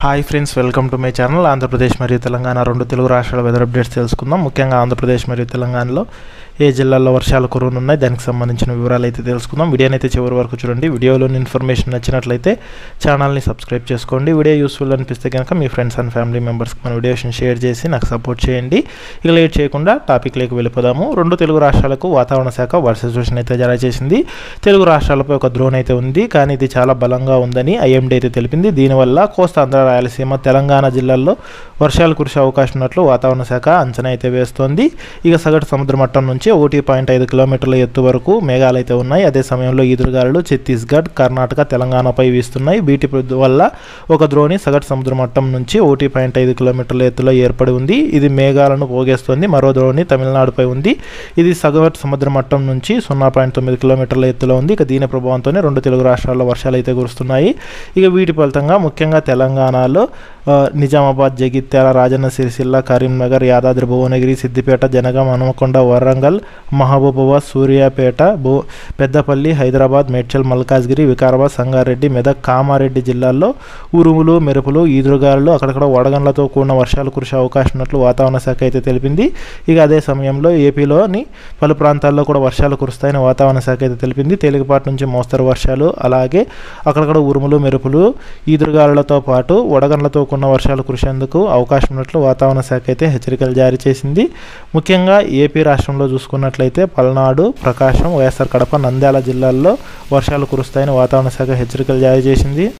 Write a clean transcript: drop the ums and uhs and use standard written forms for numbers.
Hi friends, welcome to my channel. Andhra Pradesh మరియు తెలంగాణ రెండు తెలుగు రాష్ట్రాల వెదర్ అప్డేట్స్ తెలుసుకుందాం. ముఖ్యంగా ఆంధ్రప్రదేశ్ మరియు తెలంగాణలో ఏ జిల్లాల్లో వర్షాలు కురవనున్నాయి, దానికి సంబంధించిన వివరాలు అయితే తెలుసుకుందాం. వీడియోని అయితే చివరి వరకు చూడండి. వీడియోలోని ఇన్ఫర్మేషన్ నచ్చినట్లయితే ఛానల్ని సబ్స్క్రైబ్ చేసుకోండి. వీడియో యూస్ఫుల్ అనిపిస్తే కనుక మీ ఫ్రెండ్స్ అండ్ ఫ్యామిలీ మెంబర్స్కి మన వీడియోని షేర్ చేసి నాకు సపోర్ట్ చేయండి. ఇక లేట్ చేయకుండా టాపిక్లోకి వెళ్ళిపోదాము. రెండు తెలుగు రాష్ట్రాలకు వాతావరణ శాఖ వర్ష సూచన అయితే జారీ చేసింది. తెలుగు రాష్ట్రాలపై ఒక ద్రోణి అయితే ఉంది, కానీ ఇది చాలా బలంగా ఉందని ఐఎండీ అయితే తెలిపింది. దీనివల్ల కోస్తాంధ్ర, రాయలసీమ, తెలంగాణ జిల్లాల్లో వర్షాలు కురిసే అవకాశం ఉన్నట్లు వాతావరణ శాఖ అంచనా అయితే వేస్తోంది. ఇక సగటు సముద్ర మట్టం నుంచి 1.5 కిలోమీటర్ల ఎత్తు వరకు మేఘాలు అయితే ఉన్నాయి. అదే సమయంలో ఈదురుగాలులు ఛత్తీస్గఢ్, కర్ణాటక, తెలంగాణపై వీస్తున్నాయి. వీటి వల్ల ఒక ద్రోణి సగటు సముద్ర మట్టం నుంచి 1.5 కిలోమీటర్ల ఎత్తులో ఏర్పడి ఉంది. ఇది మేఘాలను పోగేస్తోంది. మరో ద్రోణి తమిళనాడుపై ఉంది. ఇది సగటు సముద్ర మట్టం నుంచి 0.9 కిలోమీటర్ల ఎత్తులో ఉంది. ఇక దీని ప్రభావంతోనే రెండు తెలుగు రాష్ట్రాల్లో వర్షాలు అయితే కురుస్తున్నాయి. ఇక వీటి ఫలితంగా ముఖ్యంగా తెలంగాణలో నిజామాబాద్, జగిత్యాల, రాజన్న సిరిసిల్ల, కరీంనగర్, యాదాద్రి భువనగిరి, సిద్దిపేట, జనగాం, హనుమకొండ, వరంగల్, మహబూబాబాద్, సూర్యాపేట, పెద్దపల్లి, హైదరాబాద్, మేడ్చల్, మల్కాజ్గిరి, వికారాబాద్, సంగారెడ్డి, మెదక్, కామారెడ్డి జిల్లాల్లో ఉరుములు, మెరుపులు, ఈదురుగాలులు, అక్కడక్కడ వడగండ్లతో కూడిన వర్షాలు కురిసే అవకాశం ఉన్నట్లు వాతావరణ శాఖ అయితే తెలిపింది. ఇక అదే సమయంలో ఏపీలోని పలు ప్రాంతాల్లో కూడా వర్షాలు కురుస్తాయని వాతావరణ శాఖ అయితే తెలిపింది. తేలికపాటి నుంచి మోస్తరు వర్షాలు, అలాగే అక్కడక్కడ ఉరుములు, మెరుపులు, ఈదురుగాలులతో పాటు వడగండ్లతో కూడిన వర్షాలు కురిసేందుకు అవకాశం ఉన్నట్లు వాతావరణ శాఖ అయితే హెచ్చరికలు జారీ చేసింది. ముఖ్యంగా ఏపీ రాష్ట్రంలో చూసుకున్నట్లయితే పల్నాడు, ప్రకాశం, వైఎస్ఆర్ కడప, నంద్యాల జిల్లాల్లో వర్షాలు కురుస్తాయని వాతావరణ శాఖ హెచ్చరికలు జారీ చేసింది.